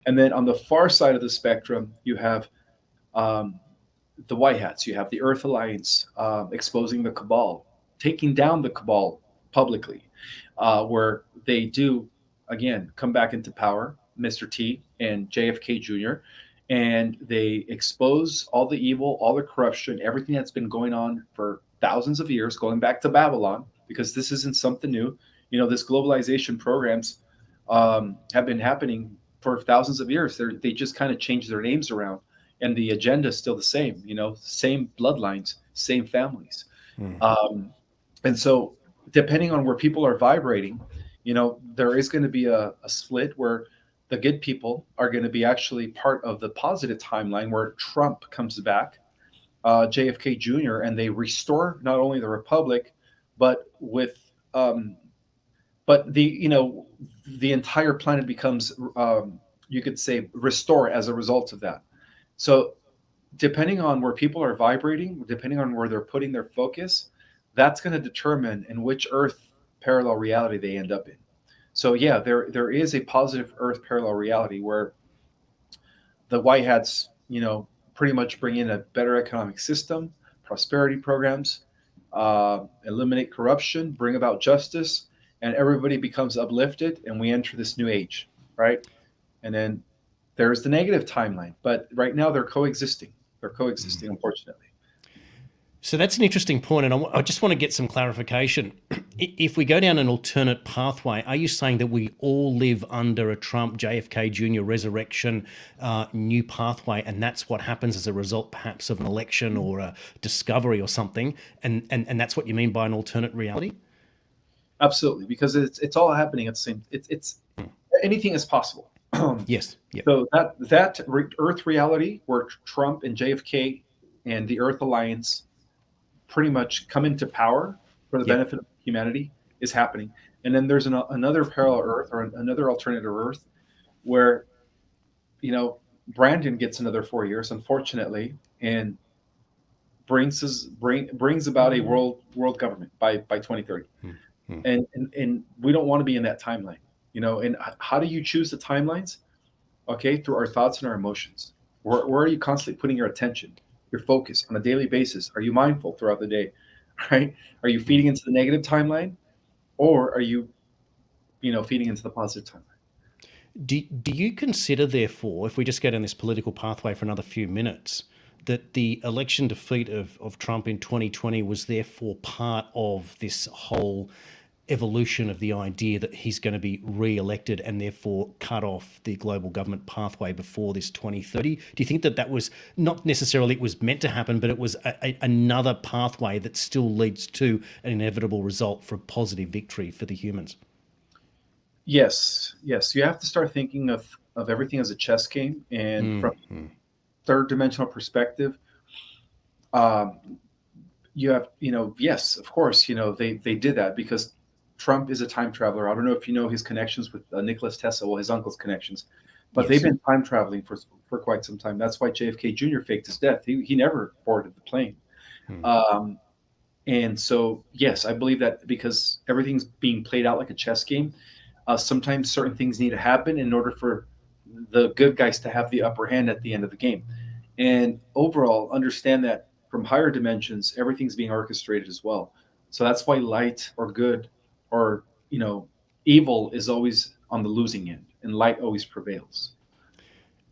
And then on the far side of the spectrum, you have um, the white hats. You have the Earth Alliance exposing the cabal, taking down the cabal publicly, where they do again come back into power, Mr. T and JFK Jr., and they expose all the evil, all the corruption, everything that's been going on for thousands of years, going back to Babylon, because this isn't something new. This globalization programs have been happening for thousands of years. They just kind of change their names around, and the agenda is still the same. Same bloodlines, same families, Mm. um, and so depending on where people are vibrating, there is going to be a split where the good people are going to be actually part of the positive timeline where Trump comes back, JFK Jr., and they restore not only the republic, but with um, but the entire planet becomes you could say restore as a result of that. So depending on where people are vibrating, depending on where they're putting their focus, that's going to determine in which Earth parallel reality they end up in. So yeah, there is a positive Earth parallel reality where the white hats, pretty much bring in a better economic system, prosperity programs, eliminate corruption, bring about justice, and everybody becomes uplifted, and we enter this new age, right? And then there's the negative timeline, but right now they're coexisting. They're coexisting, unfortunately. So that's an interesting point, and I just want to get some clarification. If we go down an alternate pathway, are you saying that we all live under a Trump JFK Jr. resurrection new pathway, and that's what happens as a result, perhaps, of an election or a discovery or something, and that's what you mean by an alternate reality? Absolutely, because it's all happening at the same. It's anything is possible. Yes. Yep. So that Earth reality where Trump and JFK and the Earth Alliance pretty much come into power for the Yep. benefit of humanity is happening. And then there's another parallel Earth or another alternative Earth where you know Brandon gets another 4 years, unfortunately, and brings about a world government by 2030. Mm. And we don't want to be in that timeline. And how do you choose the timelines? Okay, through our thoughts and our emotions. Where are you constantly putting your attention, your focus on a daily basis? Are you mindful throughout the day? Right? Are you Mm. feeding into the negative timeline, or are you, feeding into the positive timeline? Do you consider, therefore, if we just go down this political pathway for another few minutes, that the election defeat of Trump in 2020 was therefore part of this whole evolution of the idea that he's going to be re-elected and therefore cut off the global government pathway before this 2030? Do you think that that was not necessarily it was meant to happen, but it was another pathway that still leads to an inevitable result for a positive victory for the humans? Yes, yes. You have to start thinking of everything as a chess game, and Mm, from mm, third dimensional perspective, um, you have, yes, of course, they did that because Trump is a time traveler. I don't know if you know his connections with Nicholas Tesla, well, his uncle's connections, but they've yes. been time traveling for quite some time. That's why JFK Jr. faked his death. He never boarded the plane. Mm. Um, and so, yes, I believe that because everything's being played out like a chess game, sometimes certain things need to happen in order for the good guys to have the upper hand at the end of the game. And overall, understand that from higher dimensions, everything's being orchestrated as well. So that's why light or good or, evil is always on the losing end and light always prevails.